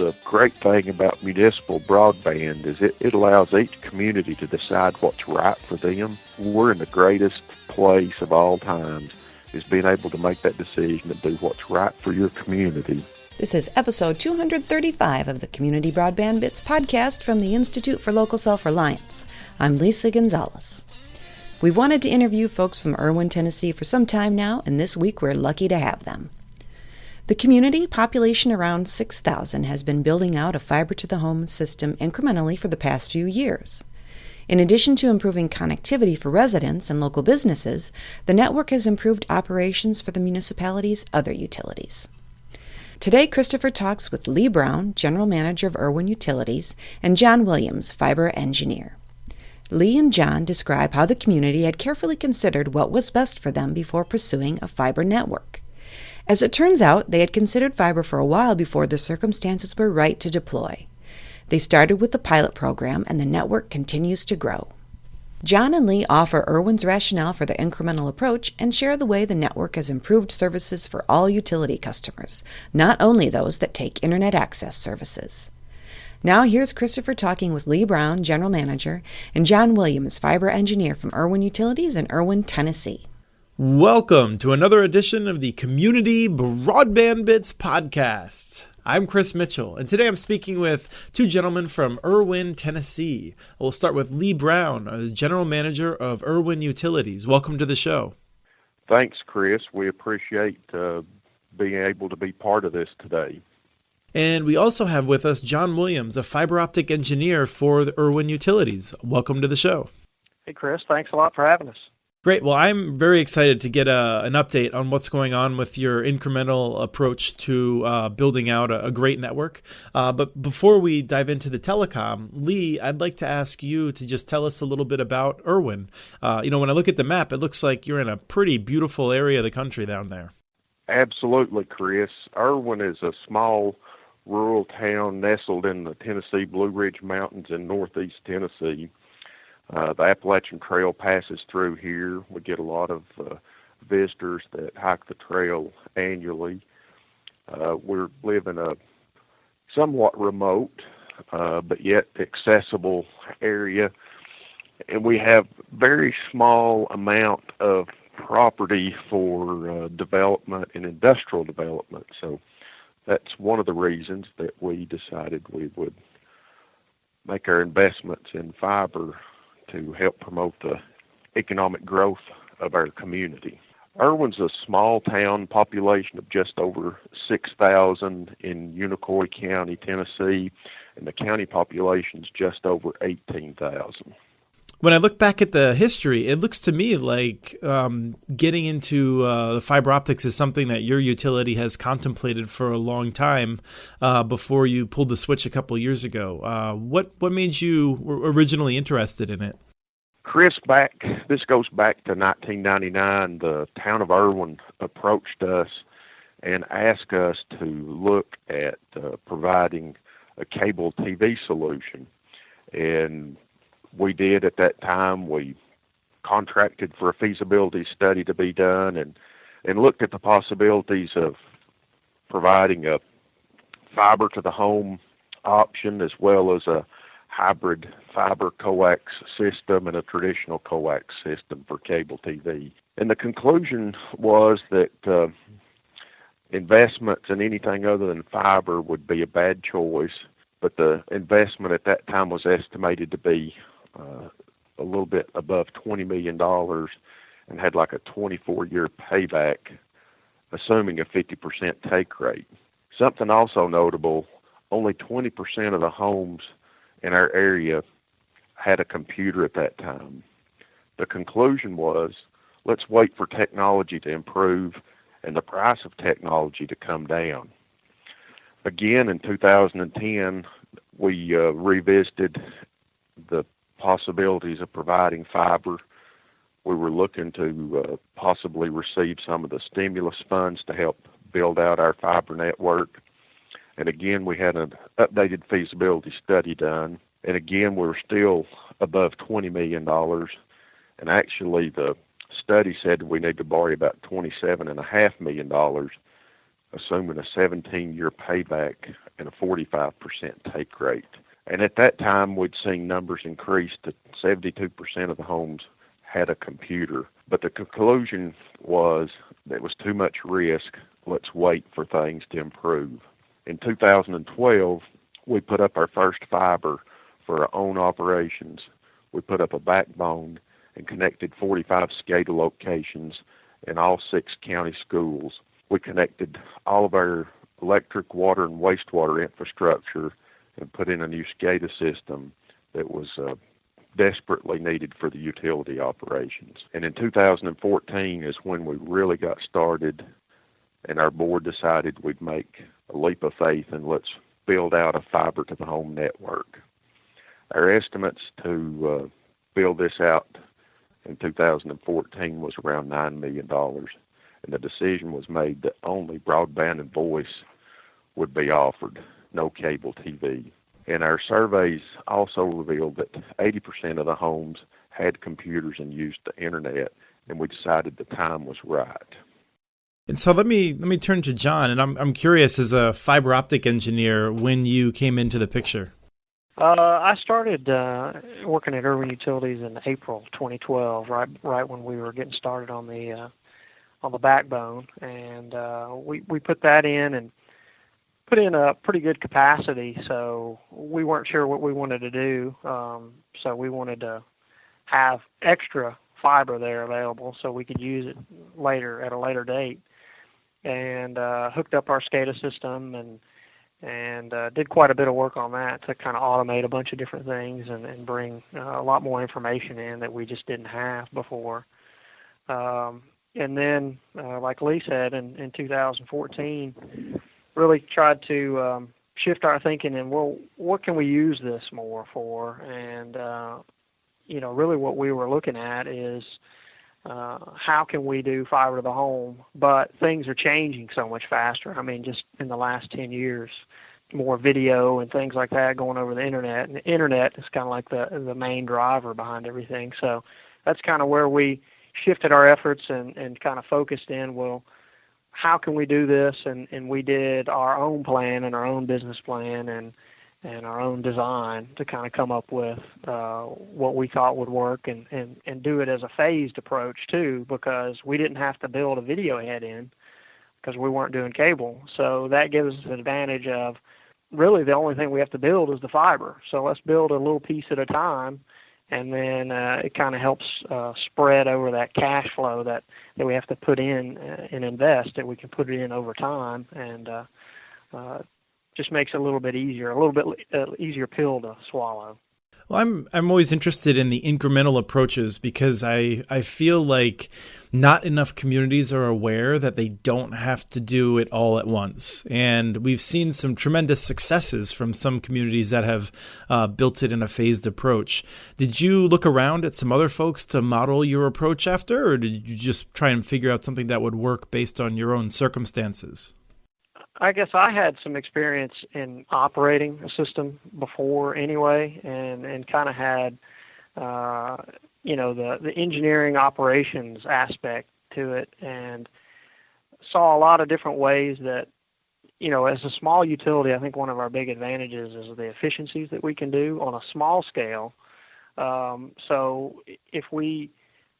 the great thing about municipal broadband is it allows each community to decide what's right for them. We're in the greatest place of all times, is being able to make that decision and do what's right for your community. This is episode 235 of the Community Broadband Bits podcast from the Institute for Local Self-Reliance. I'm Lisa Gonzalez. We've wanted to interview folks from Erwin, Tennessee for some time now, and this week we're lucky to have them. The community, population around 6,000, has been building out a fiber-to-the-home system incrementally for the past few years. In addition to improving connectivity for residents and local businesses, the network has improved operations for the municipality's other utilities. Today, Christopher talks with Lee Brown, General Manager of Erwin Utilities, and John Williams, Fiber Engineer. Lee and John describe how the community had carefully considered what was best for them before pursuing a fiber network. As it turns out, they had considered fiber for a while before the circumstances were right to deploy. They started with the pilot program, and the network continues to grow. John and Lee offer Erwin's rationale for the incremental approach and share the way the network has improved services for all utility customers, not only those that take internet access services. Now here's Christopher talking with Lee Brown, General Manager, and John Williams, Fiber Engineer from Erwin Utilities in Erwin, Tennessee. Welcome to another edition of the Community Broadband Bits podcast. I'm Chris Mitchell, and today I'm speaking with two gentlemen from Erwin, Tennessee. We'll start with Lee Brown, General Manager of Erwin Utilities. Welcome to the show. Thanks, Chris. We appreciate being able to be part of this today. And we also have with us John Williams, a fiber optic engineer for the Erwin Utilities. Welcome to the show. Hey, Chris. Thanks a lot for having us. Great. Well, I'm very excited to get an update on what's going on with your incremental approach to building out a great network. But before we dive into the telecom, Lee, I'd like to ask you to just tell us a little bit about Erwin. When I look at the map, it looks like you're in a pretty beautiful area of the country down there. Absolutely, Chris. Erwin is a small rural town nestled in the Tennessee Blue Ridge Mountains in northeast Tennessee. The Appalachian Trail passes through here. We get a lot of visitors that hike the trail annually. We live in a somewhat remote but yet accessible area, and we have very small amount of property for development and industrial development. So that's one of the reasons that we decided we would make our investments in fiber to help promote the economic growth of our community. Erwin's a small town, population of just over 6,000 in Unicoi County, Tennessee, and the county population's just over 18,000. When I look back at the history, it looks to me like getting into the fiber optics is something that your utility has contemplated for a long time before you pulled the switch a couple years ago. What made you originally interested in it? Chris, this goes back to 1999. The town of Erwin approached us and asked us to look at providing a cable TV solution. And we did at that time. We contracted for a feasibility study to be done and looked at the possibilities of providing a fiber to the home option as well as a hybrid fiber coax system and a traditional coax system for cable TV. And the conclusion was that investments in anything other than fiber would be a bad choice, but the investment at that time was estimated to be a little bit above $20 million and had like a 24-year payback, assuming a 50% take rate. Something also notable, only 20% of the homes in our area had a computer at that time. The conclusion was, let's wait for technology to improve and the price of technology to come down. Again, in 2010, we revisited the possibilities of providing fiber. We were looking to possibly receive some of the stimulus funds to help build out our fiber network. And again, we had an updated feasibility study done. And again, we were still above $20 million. And actually, the study said we need to borrow about $27.5 million, assuming a 17-year payback and a 45% take rate. And at that time, we'd seen numbers increase to 72% of the homes had a computer. But the conclusion was that it was too much risk. Let's wait for things to improve. In 2012, we put up our first fiber for our own operations. We put up a backbone and connected 45 SCADA locations in all 6 county schools. We connected all of our electric, water, and wastewater infrastructure and put in a new SCADA system that was desperately needed for the utility operations. And in 2014 is when we really got started, and our board decided we'd make a leap of faith and let's build out a fiber to the home network. Our estimates to build this out in 2014 was around $9 million, and the decision was made that only broadband and voice would be offered, no cable TV. And our surveys also revealed that 80% of the homes had computers and used the internet, and we decided the time was right. And so let me turn to John, and I'm curious, as a fiber optic engineer, when you came into the picture. I started working at Erwin Utilities in April 2012, right when we were getting started on the backbone, and we put that in and put in a pretty good capacity. So we weren't sure what we wanted to do, so we wanted to have extra fiber there available so we could use it later at a later date, and hooked up our SCADA system and did quite a bit of work on that to kind of automate a bunch of different things and bring a lot more information in that we just didn't have before. And then, like Lee said, in 2014, really tried to shift our thinking and, well, what can we use this more for? And, really what we were looking at is how can we do fiber to the home, but things are changing so much faster. I mean, just in the last 10 years, more video and things like that going over the internet. And the internet is kind of like the main driver behind everything. So that's kind of where we shifted our efforts and kind of focused in, well, how can we do this? And we did our own plan and our own business plan and our own design to kind of come up with what we thought would work and do it as a phased approach too, because we didn't have to build a video head in because we weren't doing cable. So that gives us an advantage of really the only thing we have to build is the fiber. So let's build a little piece at a time, and then it kind of helps spread over that cash flow that we have to put in and invest, that we can put it in over time, and just makes it a little bit easier, easier pill to swallow. Well, I'm always interested in the incremental approaches because I feel like not enough communities are aware that they don't have to do it all at once. And we've seen some tremendous successes from some communities that have built it in a phased approach. Did you look around at some other folks to model your approach after, or did you just try and figure out something that would work based on your own circumstances? I guess I had some experience in operating a system before anyway, and kind of had, the engineering operations aspect to it, and saw a lot of different ways that, as a small utility, I think one of our big advantages is the efficiencies that we can do on a small scale. So if we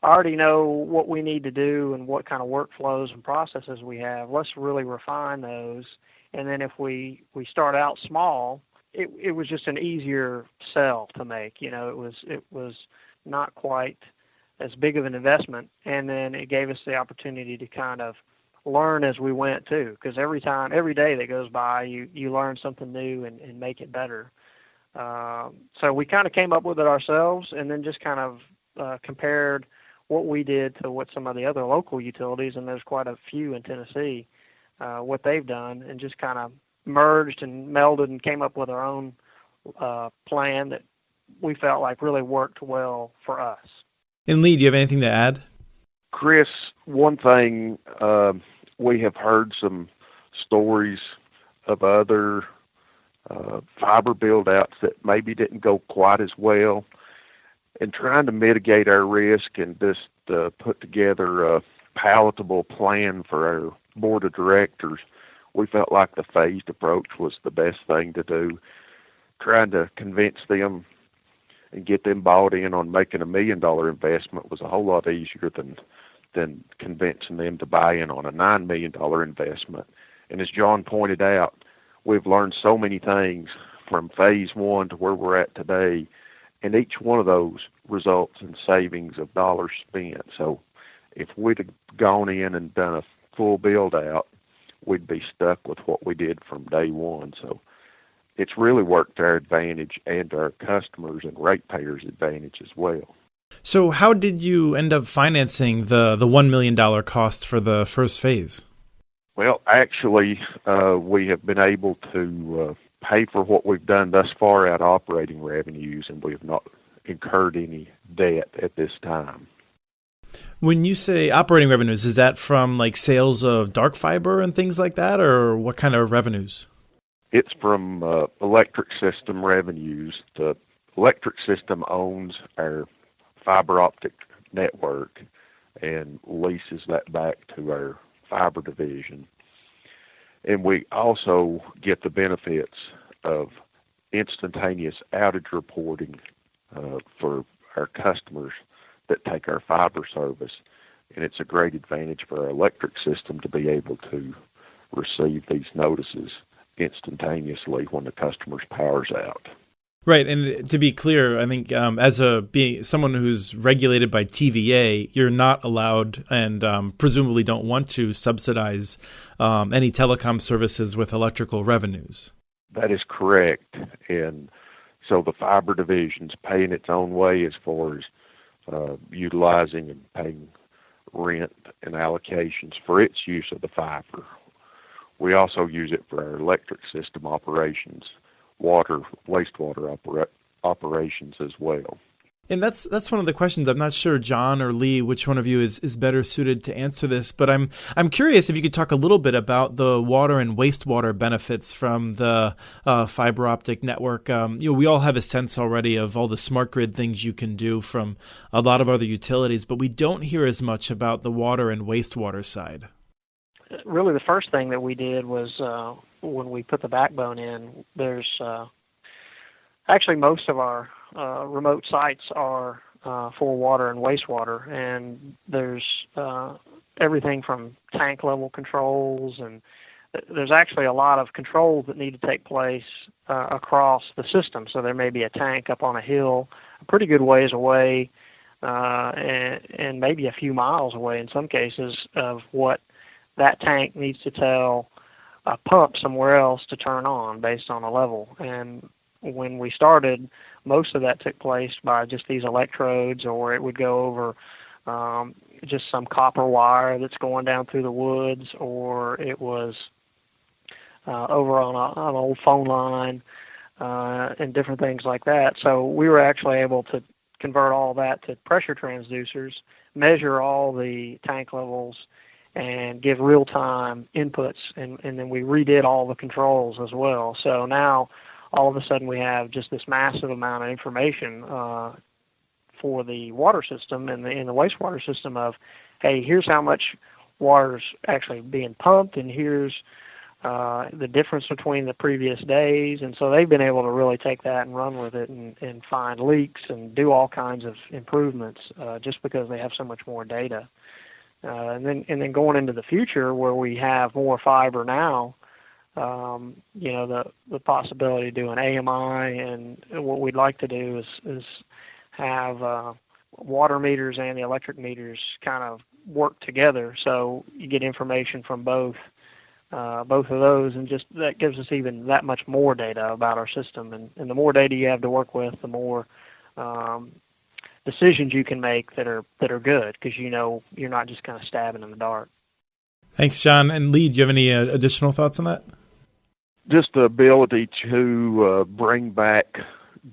already know what we need to do and what kind of workflows and processes we have, let's really refine those. And then if we start out small, it was just an easier sell to make. It was not quite as big of an investment, and then it gave us the opportunity to kind of learn as we went too, because every day that goes by, you learn something new and make it better. So we kind of came up with it ourselves, and then just kind of compared what we did to what some of the other local utilities, and there's quite a few in Tennessee, what they've done, and just kind of merged and melded and came up with our own plan that we felt like really worked well for us. And Lee, do you have anything to add? Chris, one thing, we have heard some stories of other fiber build-outs that maybe didn't go quite as well. And trying to mitigate our risk and just put together a palatable plan for our board of directors, we felt like the phased approach was the best thing to do. Trying to convince them and get them bought in on making $1 million investment was a whole lot easier than convincing them to buy in on a $9 million investment. And as John pointed out, we've learned so many things from phase one to where we're at today, and each one of those results in savings of dollars spent. So if we'd have gone in and done a full build out, we'd be stuck with what we did from day one. So it's really worked to our advantage and our customers and ratepayers' advantage as well. So how did you end up financing the $1 million cost for the first phase? Well, actually, we have been able to pay for what we've done thus far out of operating revenues, and we have not incurred any debt at this time. When you say operating revenues, is that from like sales of dark fiber and things like that, or what kind of revenues? It's from electric system revenues. The electric system owns our fiber optic network and leases that back to our fiber division. And we also get the benefits of instantaneous outage reporting for our customers that take our fiber service. And it's a great advantage for our electric system to be able to receive these notices instantaneously when the customer's power's out. Right, and to be clear, I think as being someone who's regulated by TVA, you're not allowed and presumably don't want to subsidize any telecom services with electrical revenues. That is correct, and so the fiber division's paying its own way as far as utilizing and paying rent and allocations for its use of the fiber. We also use it for our electric system operations, water, wastewater operations as well. And that's one of the questions. I'm not sure, John or Lee, which one of you is better suited to answer this, but I'm curious if you could talk a little bit about the water and wastewater benefits from the fiber optic network. We all have a sense already of all the smart grid things you can do from a lot of other utilities, but we don't hear as much about the water and wastewater side. Really, the first thing that we did was when we put the backbone in, there's actually most of our remote sites are for water and wastewater, and there's everything from tank level controls, and there's actually a lot of controls that need to take place across the system. So there may be a tank up on a hill a pretty good ways away, and maybe a few miles away in some cases, of what that tank needs to tell a pump somewhere else to turn on based on a level. And when we started, most of that took place by just these electrodes, or it would go over just some copper wire that's going down through the woods, or it was over on an old phone line, and different things like that. So we were actually able to convert all that to pressure transducers, measure all the tank levels, and give real-time inputs, and then we redid all the controls as well. So now, all of a sudden, we have just this massive amount of information for the water system and in the wastewater system of, hey, here's how much water's actually being pumped, and here's the difference between the previous days. And so they've been able to really take that and run with it and find leaks and do all kinds of improvements just because they have so much more data. And then going into the future where we have more fiber now, the possibility of doing AMI, and what we'd like to do is have water meters and the electric meters kind of work together, so you get information from both of those, and just that gives us even that much more data about our system. And the more data you have to work with, the more decisions you can make that are good, because you're not just kind of stabbing in the dark. Thanks, John. And Lee, do you have any additional thoughts on that? Just the ability to bring back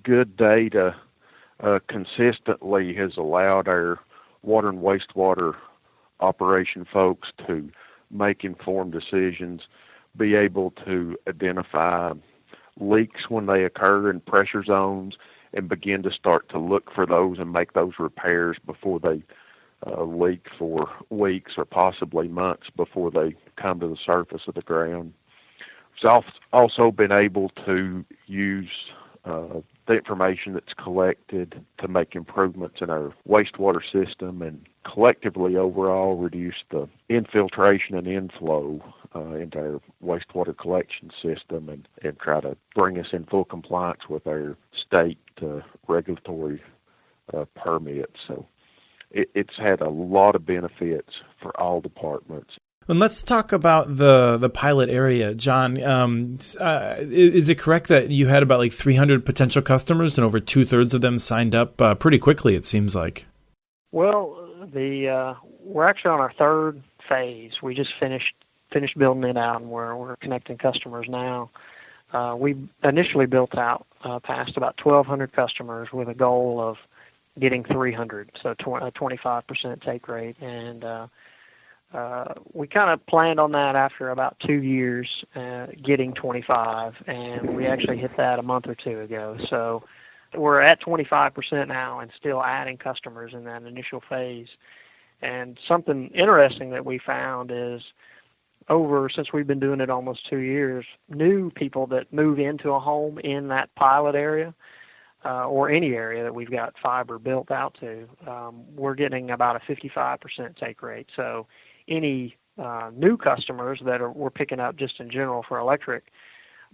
good data consistently has allowed our water and wastewater operation folks to make informed decisions, be able to identify leaks when they occur in pressure zones, and begin to start to look for those and make those repairs before they leak for weeks or possibly months before they come to the surface of the ground. also been able to use the information that's collected to make improvements in our wastewater system and collectively overall reduce the infiltration and inflow into our wastewater collection system and try to bring us in full compliance with our state regulatory permits. So it's had a lot of benefits for all departments. And let's talk about the pilot area, John. Is it correct that you had about 300 potential customers and over 2/3 of them signed up pretty quickly, it seems like? Well, we're actually on our third phase. We just finished building it out, and we're connecting customers now. We initially built out past about 1,200 customers with a goal of getting 300, so a 25% take rate. And we kind of planned on that after about 2 years, getting 25, and we actually hit that a month or two ago. So we're at 25% now and still adding customers in that initial phase. And something interesting that we found is since we've been doing it almost 2 years, new people that move into a home in that pilot area or any area that we've got fiber built out to, we're getting about a 55% take rate. So any new customers that we're picking up just in general for electric,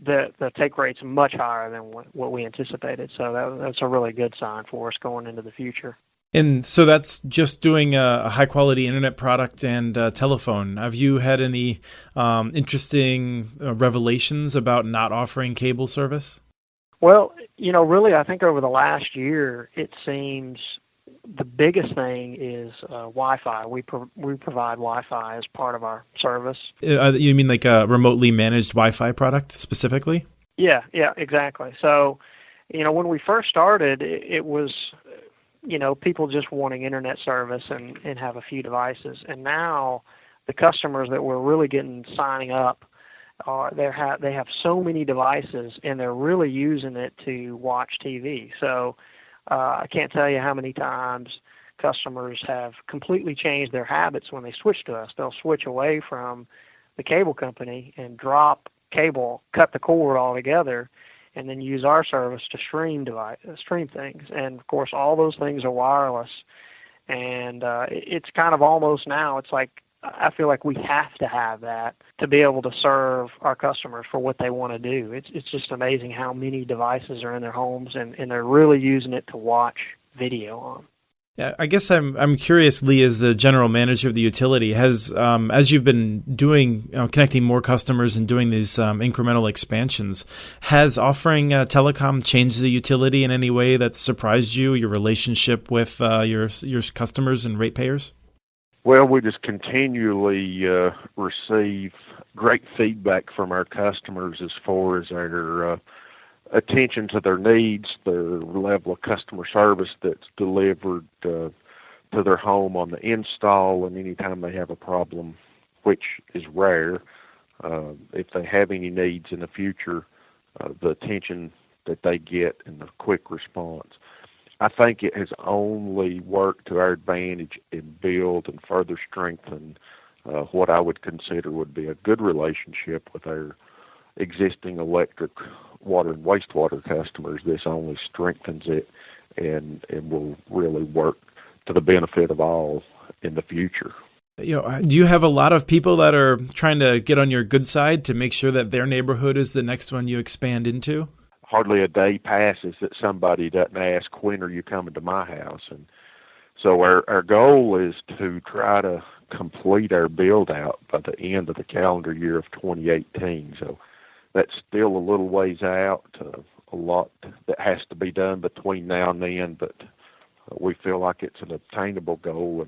the take rate's much higher than what we anticipated. So that's a really good sign for us going into the future. And so that's just doing a high-quality internet product and telephone. Have you had any interesting revelations about not offering cable service? Well, really, I think over the last year, it seems the biggest thing is Wi-Fi. We provide Wi-Fi as part of our service. You mean like a remotely managed Wi-Fi product specifically? Yeah, exactly. So, when we first started, it was people just wanting internet service and have a few devices. And now the customers that we're really getting signing up, they have so many devices and they're really using it to watch TV. So I can't tell you how many times customers have completely changed their habits when they switch to us. They'll switch away from the cable company and drop cable, cut the cord altogether, and then use our service to stream things. And of course, all those things are wireless. And it's kind of almost now, it's like, I feel like we have to have that to be able to serve our customers for what they want to do. It's just amazing how many devices are in their homes and they're really using it to watch video on. Yeah, I guess I'm curious, Lee, as the general manager of the utility, has as you've been doing connecting more customers and doing these incremental expansions, has offering telecom changed the utility in any way that surprised you, your relationship with your customers and ratepayers? Well, we just continually receive great feedback from our customers as far as our attention to their needs, their level of customer service that's delivered to their home on the install, and anytime they have a problem, which is rare, if they have any needs in the future, the attention that they get and the quick response. I think it has only worked to our advantage and build and further strengthen what I would consider would be a good relationship with our existing electric, water, and wastewater customers. This only strengthens it and will really work to the benefit of all in the future. Do you have a lot of people that are trying to get on your good side to make sure that their neighborhood is the next one you expand into? Hardly a day passes that somebody doesn't ask, when are you coming to my house? And so our goal is to try to complete our build out by the end of the calendar year of 2018. So that's still a little ways out, a lot that has to be done between now and then, but we feel like it's an obtainable goal.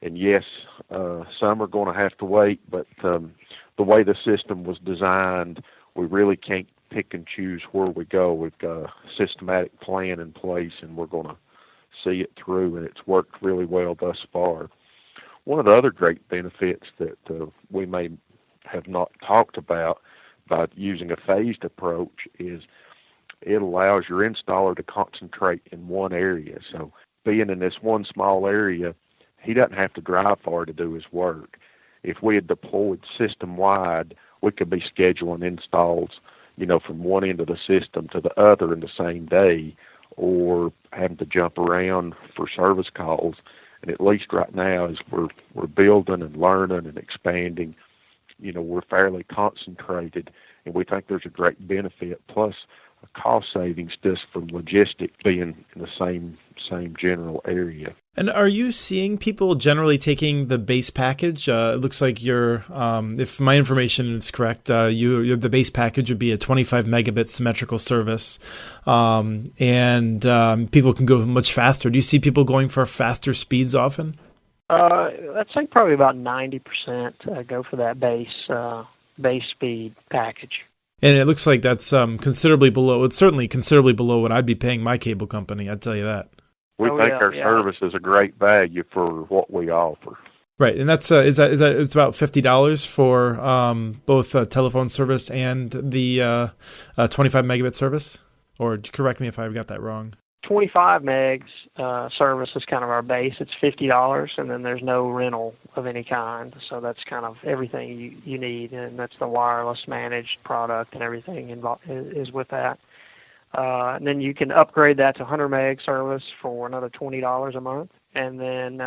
And yes, some are going to have to wait, but the way the system was designed, we really can't pick and choose where we go. We've got a systematic plan in place, and we're going to see it through, and it's worked really well thus far. One of the other great benefits that we may have not talked about by using a phased approach is it allows your installer to concentrate in one area. So being in this one small area, he doesn't have to drive far to do his work. If we had deployed system-wide, we could be scheduling installs, from one end of the system to the other in the same day, or having to jump around for service calls. And at least right now, as we're building and learning and expanding, we're fairly concentrated, and we think there's a great benefit, plus a cost savings just from logistics being in the same general area. And are you seeing people generally taking the base package? It looks like you're, if my information is correct, the base package would be a 25 megabit symmetrical service, and people can go much faster. Do you see people going for faster speeds often? I'd say probably about 90% go for that base speed package. And it looks like that's considerably below. It's certainly considerably below what I'd be paying my cable company. I'd tell you that. We think our service is a great value for what we offer. Right, and that's is that it's about $50 for both telephone service and the 25 megabit service. Or correct me if I've got that wrong. 25 megs service is kind of our base. It's $50, and then there's no rental of any kind. So that's kind of everything you need, and that's the wireless managed product, and everything involved is with that. And then you can upgrade that to 100 meg service for another $20 a month. And then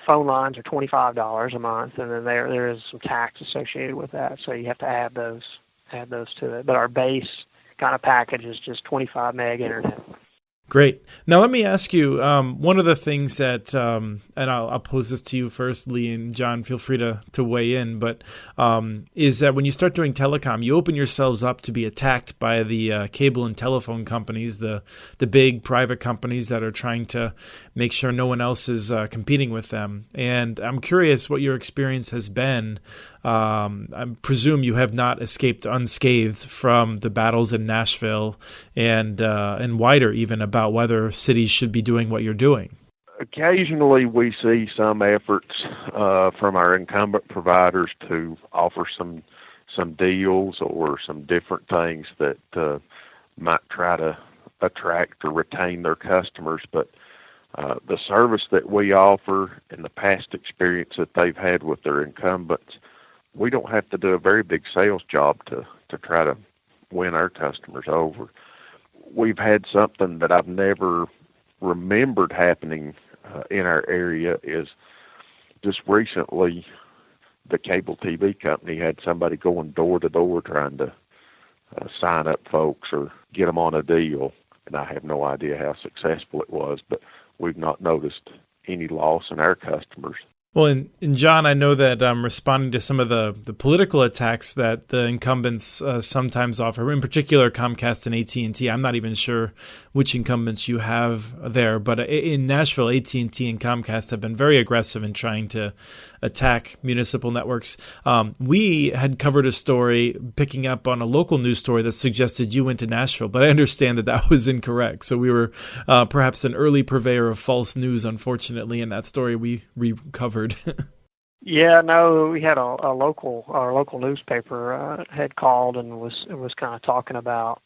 phone lines are $25 a month, and then there is some tax associated with that, so you have to add those to it. But our base kind of package is just 25 meg internet. Great. Now let me ask you, one of the things that, and I'll pose this to you first, Lee, and John, feel free to weigh in, but is that when you start doing telecom, you open yourselves up to be attacked by the cable and telephone companies, the big private companies that are trying to make sure no one else is competing with them. And I'm curious what your experience has been. I presume you have not escaped unscathed from the battles in Nashville and wider even about whether cities should be doing what you're doing. Occasionally we see some efforts from our incumbent providers to offer some deals or some different things that might try to attract or retain their customers, but the service that we offer and the past experience that they've had with their incumbents, we don't have to do a very big sales job to try to win our customers over. We've had something that I've never remembered happening in our area is just recently the cable TV company had somebody going door to door trying to sign up folks or get them on a deal. And I have no idea how successful it was, but we've not noticed any loss in our customers. Well, and John, I know that responding to some of the political attacks that the incumbents sometimes offer, in particular Comcast and AT&T, I'm not even sure which incumbents you have there, but in Nashville, AT&T and Comcast have been very aggressive in trying to attack municipal networks. We had covered a story picking up on a local news story that suggested you went to Nashville, but I understand that was incorrect. So we were perhaps an early purveyor of false news, unfortunately, in that story we covered. Yeah, no, we had our local newspaper had called and was kind of talking about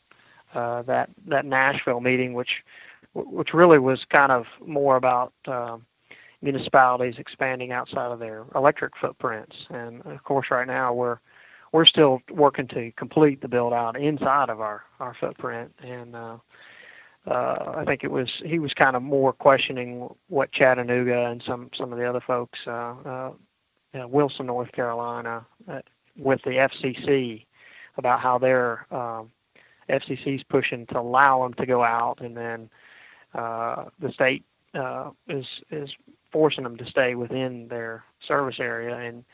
that Nashville meeting, which really was kind of more about municipalities expanding outside of their electric footprints. And of course, right now we're still working to complete the build out inside of our footprint. And I think he was kind of more questioning what Chattanooga and some of the other folks, Wilson, North Carolina, with the FCC about how their FCC's pushing to allow them to go out, and then the state is forcing them to stay within their service area. And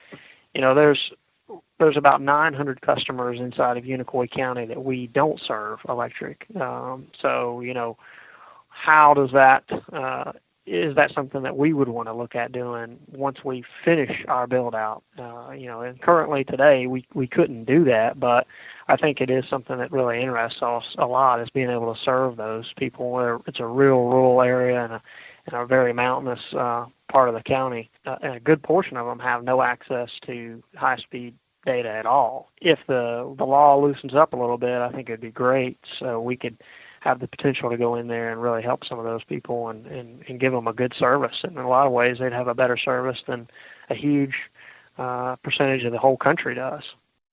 there's about 900 customers inside of Unicoi County that we don't serve electric. So, how does that, is that something that we would want to look at doing once we finish our build out? And currently today we couldn't do that, but I think it is something that really interests us a lot, is being able to serve those people where it's a real rural area and a very mountainous part of the county. And a good portion of them have no access to high-speed data at all. If the law loosens up a little bit, I think it'd be great, so we could have the potential to go in there and really help some of those people and give them a good service. And in a lot of ways, they'd have a better service than a huge percentage of the whole country does.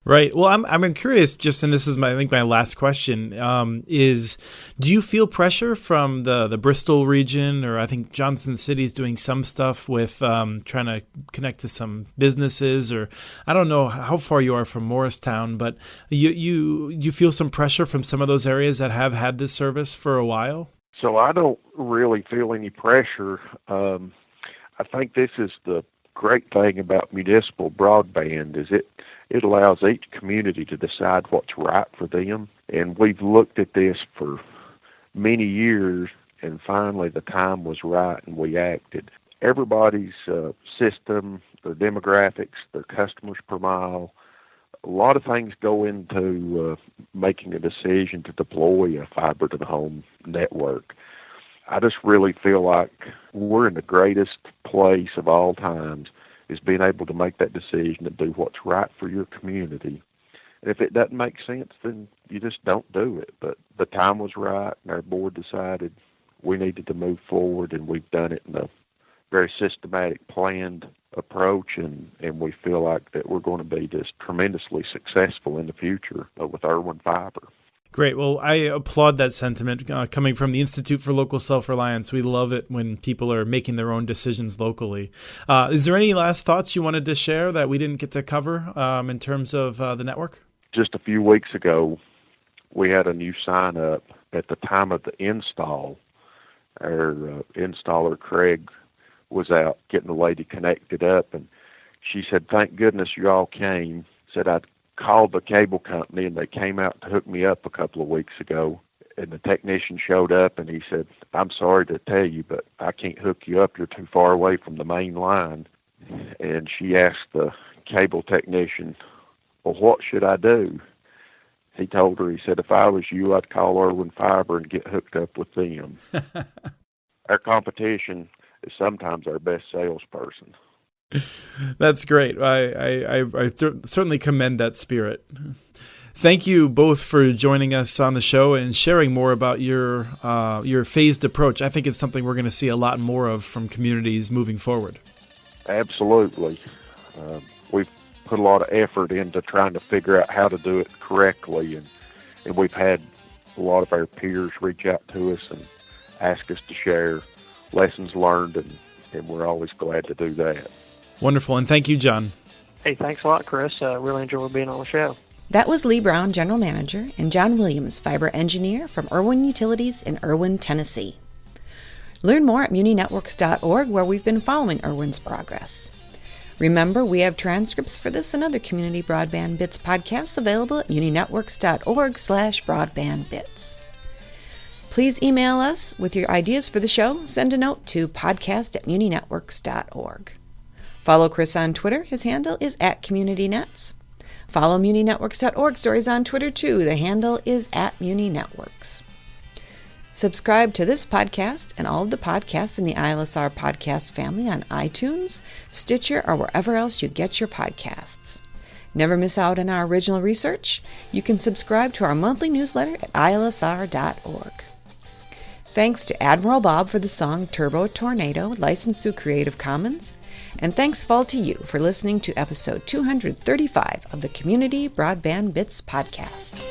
Right. Well, I'm curious. Just, and this is I think my last question is: do you feel pressure from the Bristol region, or I think Johnson City is doing some stuff with trying to connect to some businesses, or I don't know how far you are from Morristown, but you feel some pressure from some of those areas that have had this service for a while? So I don't really feel any pressure. I think this is the great thing about municipal broadband is it allows each community to decide what's right for them. And we've looked at this for many years, and finally the time was right and we acted. Everybody's system, their demographics, their customers per mile, a lot of things go into making a decision to deploy a fiber to the home network. I just really feel like we're in the greatest place of all times is being able to make that decision and do what's right for your community. And if it doesn't make sense, then you just don't do it. But the time was right, and our board decided we needed to move forward, and we've done it in a very systematic, planned approach, and we feel like that we're going to be just tremendously successful in the future with Erwin Fiber. Great. Well, I applaud that sentiment coming from the Institute for Local Self-Reliance. We love it when people are making their own decisions locally. Is there any last thoughts you wanted to share that we didn't get to cover in terms of the network? Just a few weeks ago, we had a new sign up at the time of the install. Our installer, Craig, was out getting the lady connected up, and she said, "Thank goodness you all came." Said, "I'd called the cable company, and they came out to hook me up a couple of weeks ago." And the technician showed up, and he said, "I'm sorry to tell you, but I can't hook you up. You're too far away from the main line." And she asked the cable technician, "Well, what should I do?" He told her, he said, "If I was you, I'd call Erwin Fiber and get hooked up with them." Our competition is sometimes our best salesperson. That's great. I certainly commend that spirit. Thank you both for joining us on the show and sharing more about your phased approach. I think it's something we're going to see a lot more of from communities moving forward. Absolutely. We've put a lot of effort into trying to figure out how to do it correctly, and we've had a lot of our peers reach out to us and ask us to share lessons learned, and we're always glad to do that. Wonderful, and thank you, John. Hey, thanks a lot, Chris. Really enjoyed being on the show. That was Lee Brown, General Manager, and John Williams, Fiber Engineer from Erwin Utilities in Erwin, Tennessee. Learn more at muninetworks.org, where we've been following Erwin's progress. Remember, we have transcripts for this and other Community Broadband Bits podcasts available at muninetworks.org/broadbandbits. Please email us with your ideas for the show. Send a note to podcast@muninetworks.org. Follow Chris on Twitter. His handle is @CommunityNets. Follow muninetworks.org stories on Twitter, too. The handle is @muninetworks. Subscribe to this podcast and all of the podcasts in the ILSR podcast family on iTunes, Stitcher, or wherever else you get your podcasts. Never miss out on our original research. You can subscribe to our monthly newsletter at ilsr.org. Thanks to Admiral Bob for the song Turbo Tornado, licensed through Creative Commons. And thanks all to you for listening to episode 235 of the Community Broadband Bits podcast.